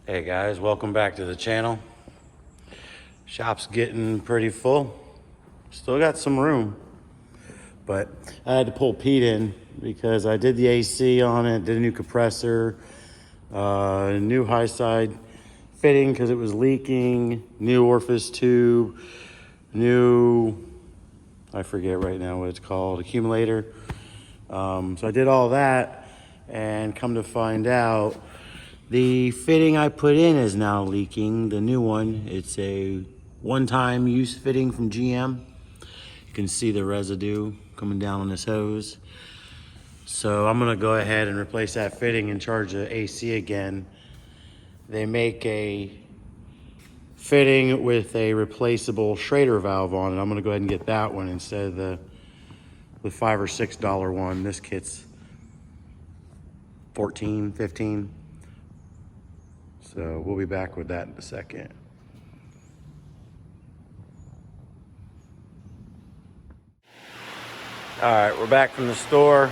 Hey guys, welcome back to the channel. Shop's getting pretty full. Still got some room, but I had to pull Pete in because I did the AC on it, did a new compressor, new high side fitting because it was leaking, new orifice tube, new, I forget right now what it's called, accumulator. So I did all that, and come to find out, the fitting I put in is now leaking, the new one. It's a one-time use fitting from GM. You can see the residue coming down on this hose. So I'm gonna go ahead and replace that fitting and charge the AC again. They make a fitting with a replaceable Schrader valve on it. I'm gonna go ahead and get that one instead of the $5 or $6 one. This kit's 14, 15. So we'll be back with that in a second. All right, we're back from the store.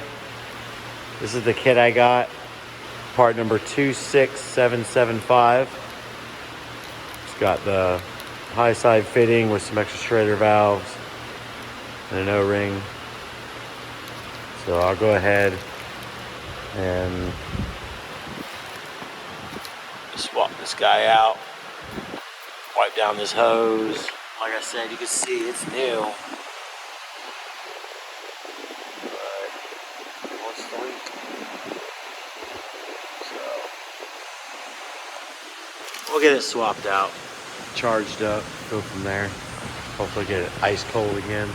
This is the kit I got, part number 26775. It's got the high side fitting with some extra Schrader valves and an O-ring. So I'll go ahead and swap this guy out, wipe down this hose. Like I said, you can see it's new. But what's the leak? So we'll get it swapped out, charged up, go from there. Hopefully get it ice cold again.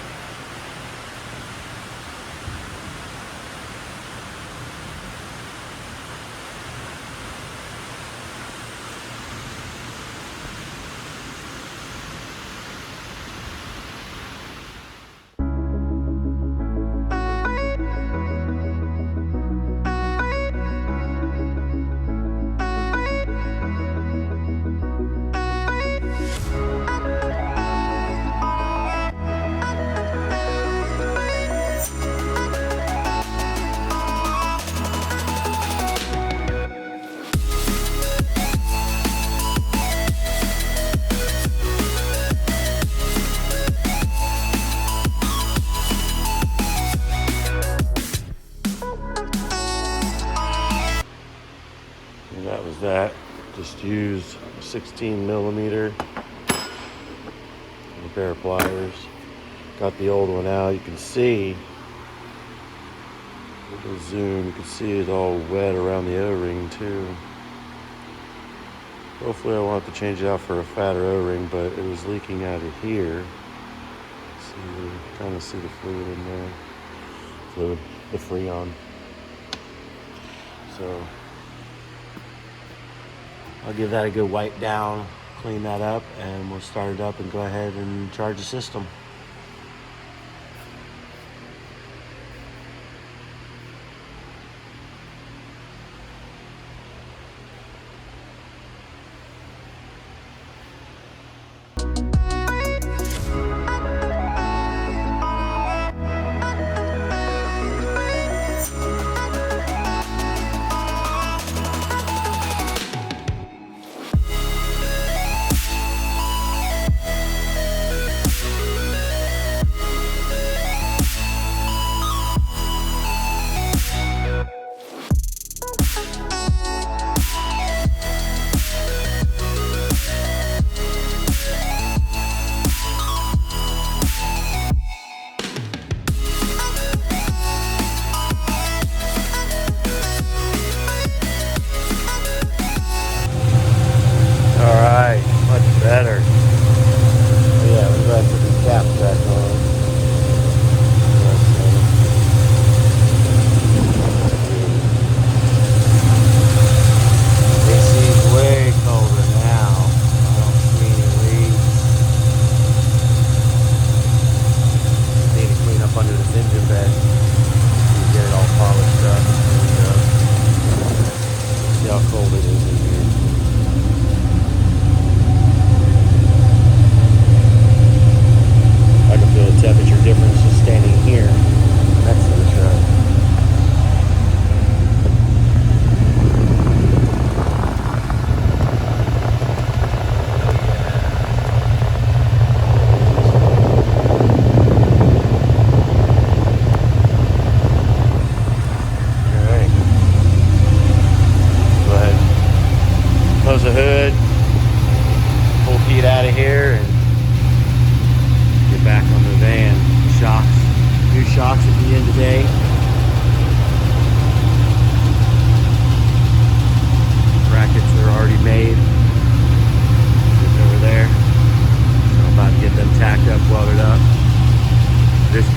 That was that. Just used 16 millimeter and a pair of pliers. Got the old one out. You can see, little zoom, you can see it's all wet around the O-ring too. Hopefully I won't have to change it out for a fatter O-ring, but it was leaking out of here. See, you kind of see the fluid in there. The Freon. So I'll give that a good wipe down, clean that up, and we'll start it up and go ahead and charge the system.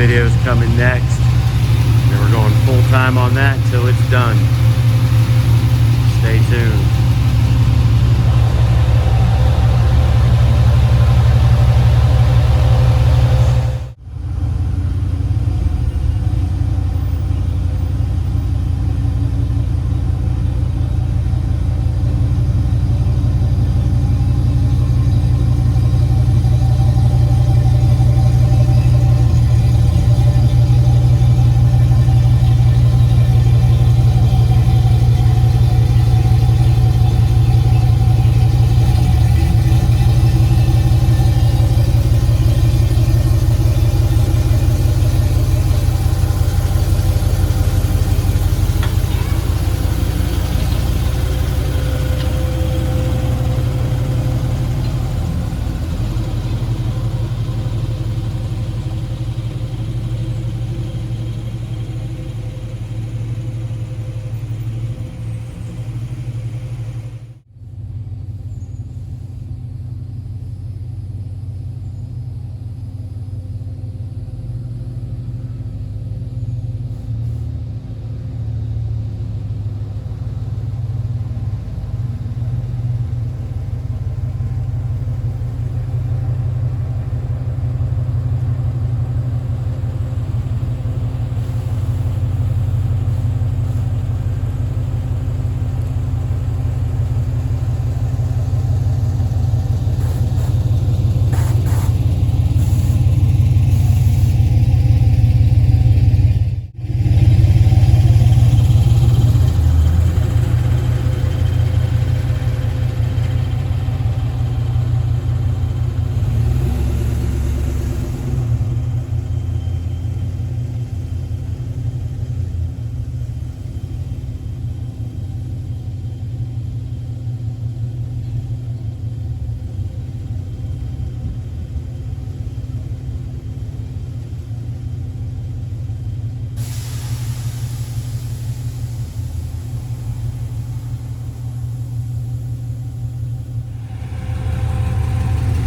video is coming next. And we're going full time on that until it's done. Stay tuned.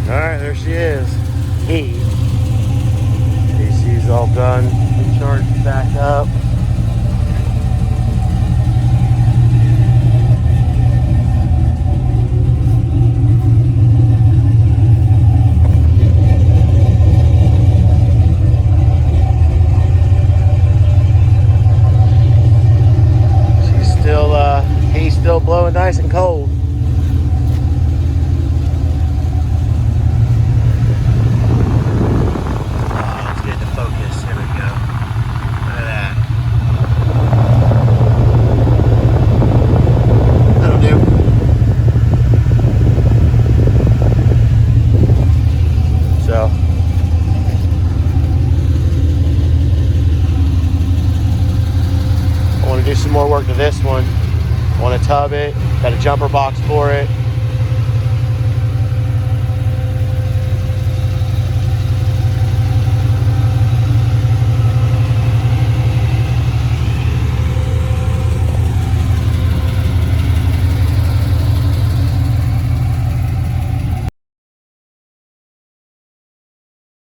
Alright, there she is. AC's all done. Charged back up. He's still blowing nice and cold. Do some more work to this one. I want to tub it, got a jumper box for it.